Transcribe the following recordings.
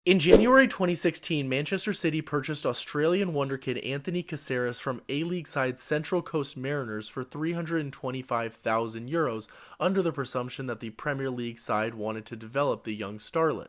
In January 2016, Manchester City purchased Australian wonderkid Anthony Caceres from A-League side Central Coast Mariners for €325,000 under the presumption that the Premier League side wanted to develop the young starlet.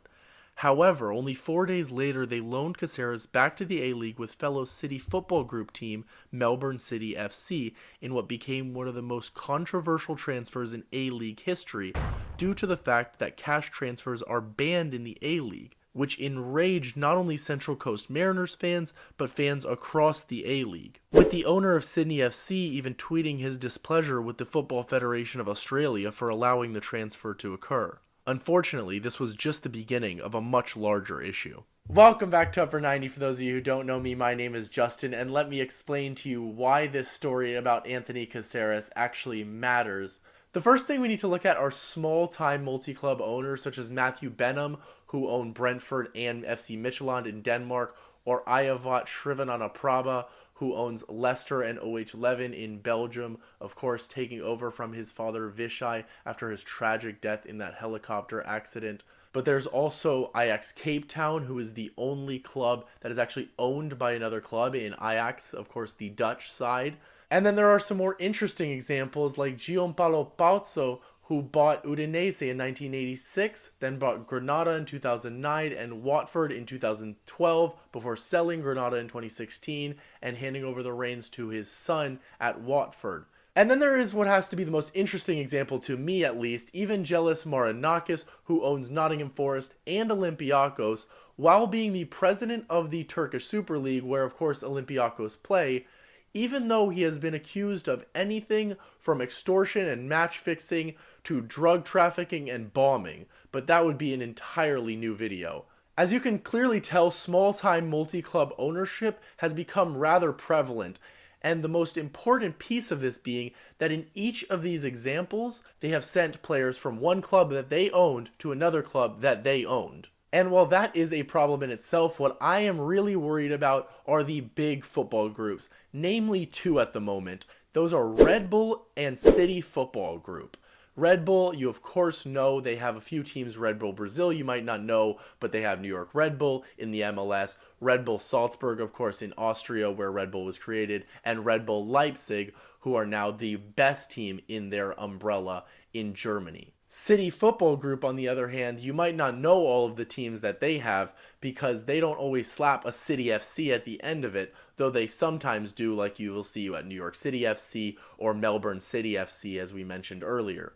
However, only 4 days later they loaned Caceres back to the A-League with fellow City Football Group team Melbourne City FC in what became one of the most controversial transfers in A-League history due to the fact that cash transfers are banned in the A-League, which enraged not only Central Coast Mariners fans, but fans across the A-League, with the owner of Sydney FC even tweeting his displeasure with the Football Federation of Australia for allowing the transfer to occur. Unfortunately, this was just the beginning of a much larger issue. Welcome back to Upper 90. For those of you who don't know me, my name is Justin, and let me explain to you why this story about Anthony Caceres actually matters. The first thing we need to look at are small-time multi-club owners such as Matthew Benham, who own Brentford and FC Midtjylland in Denmark, or Ayovat Srivananaprabha, who owns Leicester and OH Leuven in Belgium, of course taking over from his father Vishay after his tragic death in that helicopter accident. But there's also Ajax Cape Town, who is the only club that is actually owned by another club in Ajax, of course the Dutch side. And then there are some more interesting examples like Giampaolo Pozzo, who bought Udinese in 1986, then bought Granada in 2009 and Watford in 2012 before selling Granada in 2016 and handing over the reins to his son at Watford. And then there is what has to be the most interesting example to me at least, Evangelos Marinakis, who owns Nottingham Forest and Olympiacos, while being the president of the Turkish Super League, where of course Olympiacos play, even though he has been accused of anything from extortion and match fixing to drug trafficking and bombing, but that would be an entirely new video. As you can clearly tell, small-time multi-club ownership has become rather prevalent, and the most important piece of this being that in each of these examples, they have sent players from one club that they owned to another club that they owned. And while that is a problem in itself, what I am really worried about are the big football groups, namely two at the moment. Those are Red Bull and City Football Group. Red Bull, you of course know, they have a few teams. Red Bull Brazil, you might not know, but they have New York Red Bull in the MLS, Red Bull Salzburg, of course, in Austria, where Red Bull was created, and Red Bull Leipzig, who are now the best team in their umbrella in Germany. City Football Group, on the other hand, you might not know all of the teams that they have because they don't always slap a City FC at the end of it, though they sometimes do, like you will see at New York City FC or Melbourne City FC, as we mentioned earlier.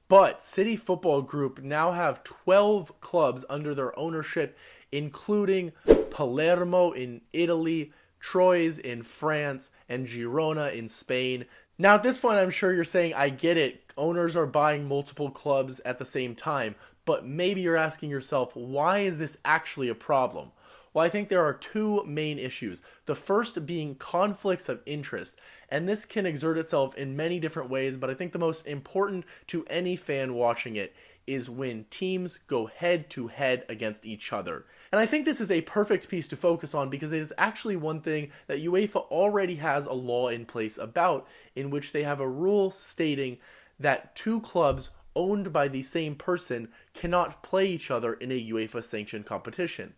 But City Football Group now have 12 clubs under their ownership, including Palermo in Italy, Troyes in France, and Girona in Spain. Now at this point I'm sure you're saying, I get it, owners are buying multiple clubs at the same time, but maybe you're asking yourself, why is this actually a problem? Well, I think there are two main issues. The first being conflicts of interest, and this can exert itself in many different ways, but I think the most important to any fan watching it is when teams go head to head against each other. And I think this is a perfect piece to focus on because it is actually one thing that UEFA already has a law in place about, in which they have a rule stating that two clubs owned by the same person cannot play each other in a UEFA sanctioned competition.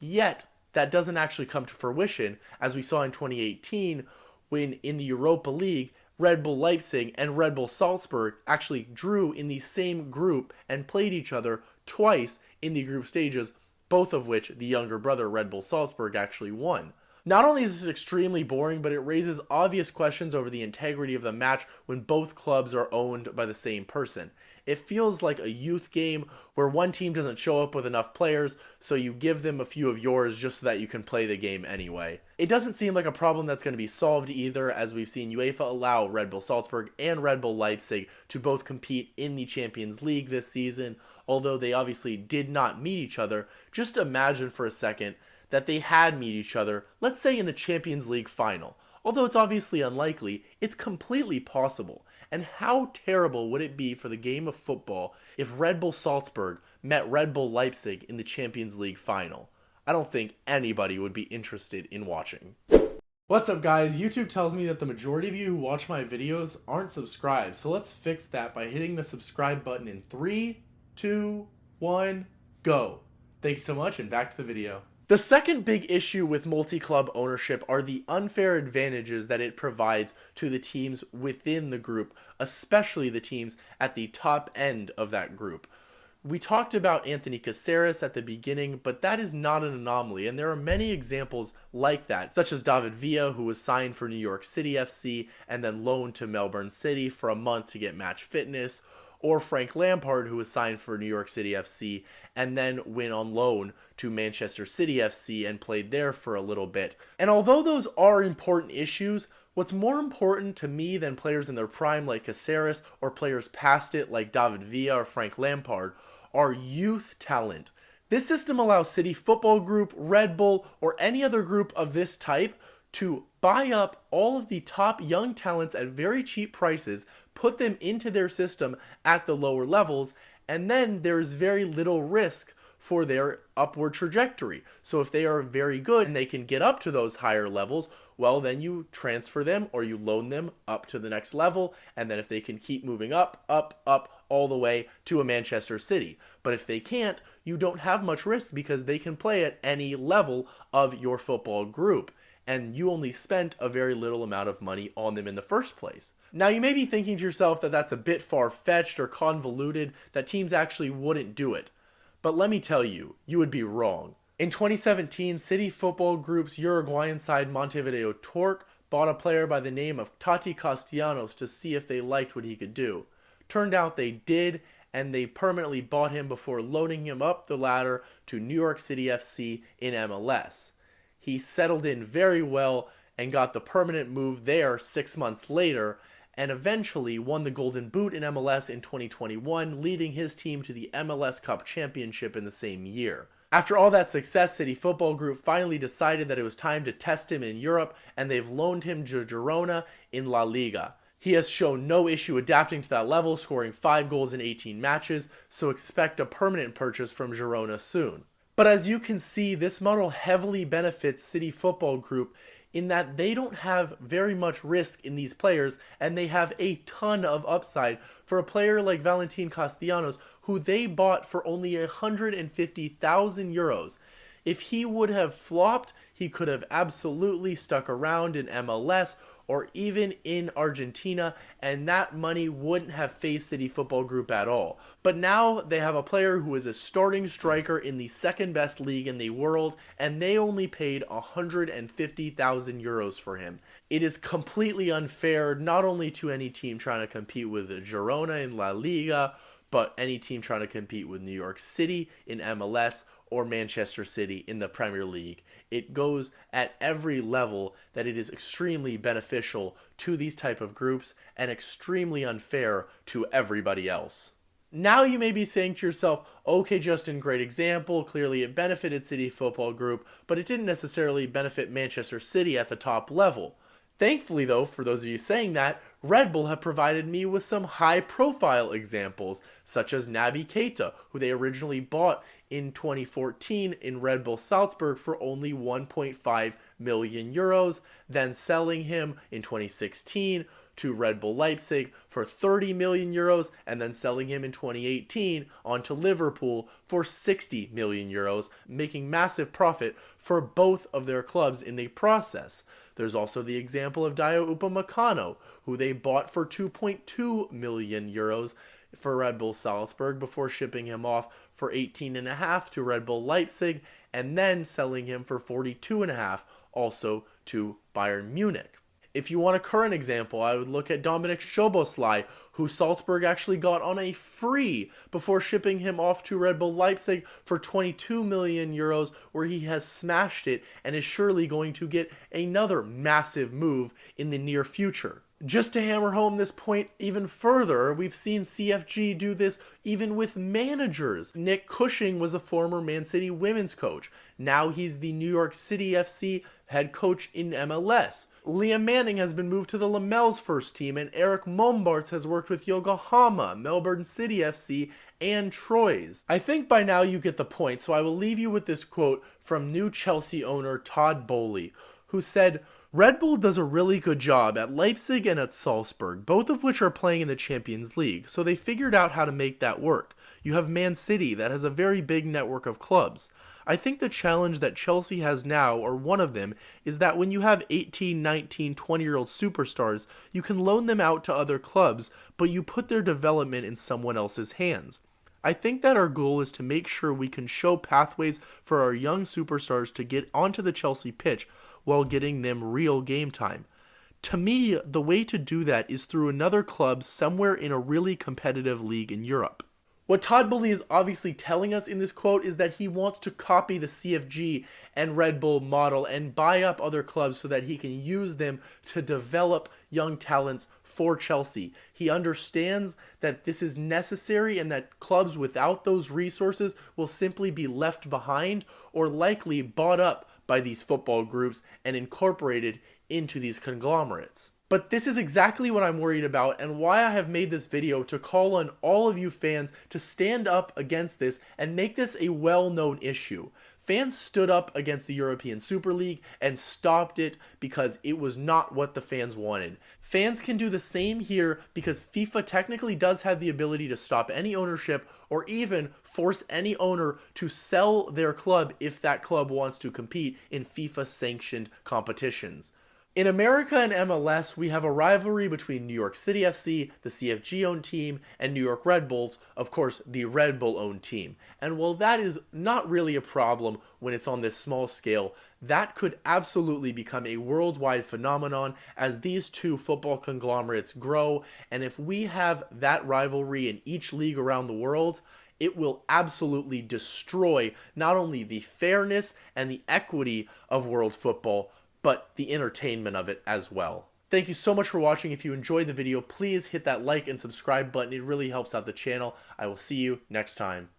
Yet, that doesn't actually come to fruition, as we saw in 2018 when in the Europa League, Red Bull Leipzig and Red Bull Salzburg actually drew in the same group and played each other twice in the group stages, both of which the younger brother Red Bull Salzburg actually won. Not only is this extremely boring, but it raises obvious questions over the integrity of the match when both clubs are owned by the same person. It feels like a youth game where one team doesn't show up with enough players, so you give them a few of yours just so that you can play the game anyway. It doesn't seem like a problem that's going to be solved either, as we've seen UEFA allow Red Bull Salzburg and Red Bull Leipzig to both compete in the Champions League this season, although they obviously did not meet each other. Just imagine for a second that they had meet each other, let's say in the Champions League final. Although it's obviously unlikely, it's completely possible. And how terrible would it be for the game of football if Red Bull Salzburg met Red Bull Leipzig in the Champions League final? I don't think anybody would be interested in watching. What's up guys? YouTube tells me that the majority of you who watch my videos aren't subscribed, so let's fix that by hitting the subscribe button in 3, 2, 1, go. Thanks so much, and back to the video. The second big issue with multi-club ownership are the unfair advantages that it provides to the teams within the group, especially the teams at the top end of that group. We talked about Anthony Caceres at the beginning, but that is not an anomaly, and there are many examples like that, such as David Villa, who was signed for New York City FC and then loaned to Melbourne City for a month to get match fitness, or Frank Lampard, who was signed for New York City FC and then went on loan to Manchester City FC and played there for a little bit. And although those are important issues, what's more important to me than players in their prime like Caceres or players past it like David Villa or Frank Lampard are youth talent. This system allows City Football Group, Red Bull, or any other group of this type to buy up all of the top young talents at very cheap prices, put them into their system at the lower levels, and then there's very little risk for their upward trajectory. So if they are very good and they can get up to those higher levels, well, then you transfer them or you loan them up to the next level, and then if they can keep moving up, all the way to a Manchester City. But if they can't, you don't have much risk because they can play at any level of your football group, and you only spent a very little amount of money on them in the first place. Now, you may be thinking to yourself that that's a bit far-fetched or convoluted, that teams actually wouldn't do it. But let me tell you, you would be wrong. In 2017, City Football Group's Uruguayan side Montevideo Torque bought a player by the name of Tati Castellanos to see if they liked what he could do. Turned out they did, and they permanently bought him before loaning him up the ladder to New York City FC in MLS. He settled in very well and got the permanent move there 6 months later, and eventually won the Golden Boot in MLS in 2021, leading his team to the MLS Cup Championship in the same year. After all that success, City Football Group finally decided that it was time to test him in Europe, and they've loaned him to Girona in La Liga. He has shown no issue adapting to that level, scoring 5 goals in 18 matches, so expect a permanent purchase from Girona soon. But as you can see, this model heavily benefits City Football Group in that they don't have very much risk in these players, and they have a ton of upside for a player like Valentin Castellanos, who they bought for only 150,000 euros. If he would have flopped, he could have absolutely stuck around in MLS or even in Argentina, and that money wouldn't have faced City Football Group at all. But now they have a player who is a starting striker in the second best league in the world, and they only paid 150,000 euros for him. It is completely unfair, not only to any team trying to compete with Girona in La Liga, but any team trying to compete with New York City in MLS or Manchester City in the Premier League. It goes at every level that it is extremely beneficial to these type of groups and extremely unfair to everybody else. Now you may be saying to yourself, okay, Justin, great example. Clearly it benefited City Football Group, but it didn't necessarily benefit Manchester City at the top level. Thankfully, though, for those of you saying that, Red Bull have provided me with some high-profile examples, such as Naby Keita, who they originally bought in 2014 in Red Bull Salzburg for only 1.5 million euros, then selling him in 2016 to Red Bull Leipzig for 30 million euros, and then selling him in 2018 on to Liverpool for 60 million euros, making massive profit for both of their clubs in the process. There's also the example of Dio Upamecano, who they bought for 2.2 million euros for Red Bull Salzburg before shipping him off for 18.5 to Red Bull Leipzig, and then selling him for 42.5 also to Bayern Munich. If you want a current example, I would look at Dominik Szoboszlai, who Salzburg actually got on a free before shipping him off to Red Bull Leipzig for 22 million euros, where he has smashed it and is surely going to get another massive move in the near future. Just to hammer home this point even further, we've seen CFG do this even with managers. Nick Cushing was a former Man City women's coach. Now he's the New York City FC head coach in MLS. Liam Manning has been moved to the Lamel's first team, and Eric Mombarts has worked with Yokohama, Melbourne City FC, and Troyes. I think by now you get the point, so I will leave you with this quote from new Chelsea owner Todd Boehly, who said, "Red Bull does a really good job at Leipzig and at Salzburg, both of which are playing in the Champions League, so they figured out how to make that work. You have Man City that has a very big network of clubs. I think the challenge that Chelsea has now, or one of them, is that when you have 18, 19, 20-year-old superstars, you can loan them out to other clubs, but you put their development in someone else's hands. I think that our goal is to make sure we can show pathways for our young superstars to get onto the Chelsea pitch while getting them real game time. To me, the way to do that is through another club somewhere in a really competitive league in Europe. What Todd Boehly is obviously telling us in this quote is that he wants to copy the CFG and Red Bull model and buy up other clubs so that he can use them to develop young talents for Chelsea. He understands that this is necessary and that clubs without those resources will simply be left behind or likely bought up by these football groups and incorporated into these conglomerates. But this is exactly what I'm worried about and why I have made this video to call on all of you fans to stand up against this and make this a well-known issue. Fans stood up against the European Super League and stopped it because it was not what the fans wanted. Fans can do the same here because FIFA technically does have the ability to stop any ownership or even force any owner to sell their club if that club wants to compete in FIFA-sanctioned competitions. In America and MLS, we have a rivalry between New York City FC, the CFG-owned team, and New York Red Bulls, of course, the Red Bull-owned team. And while that is not really a problem when it's on this small scale, that could absolutely become a worldwide phenomenon as these two football conglomerates grow. And if we have that rivalry in each league around the world, it will absolutely destroy not only the fairness and the equity of world football, but the entertainment of it as well. Thank you so much for watching. If you enjoyed the video, please hit that like and subscribe button. It really helps out the channel. I will see you next time.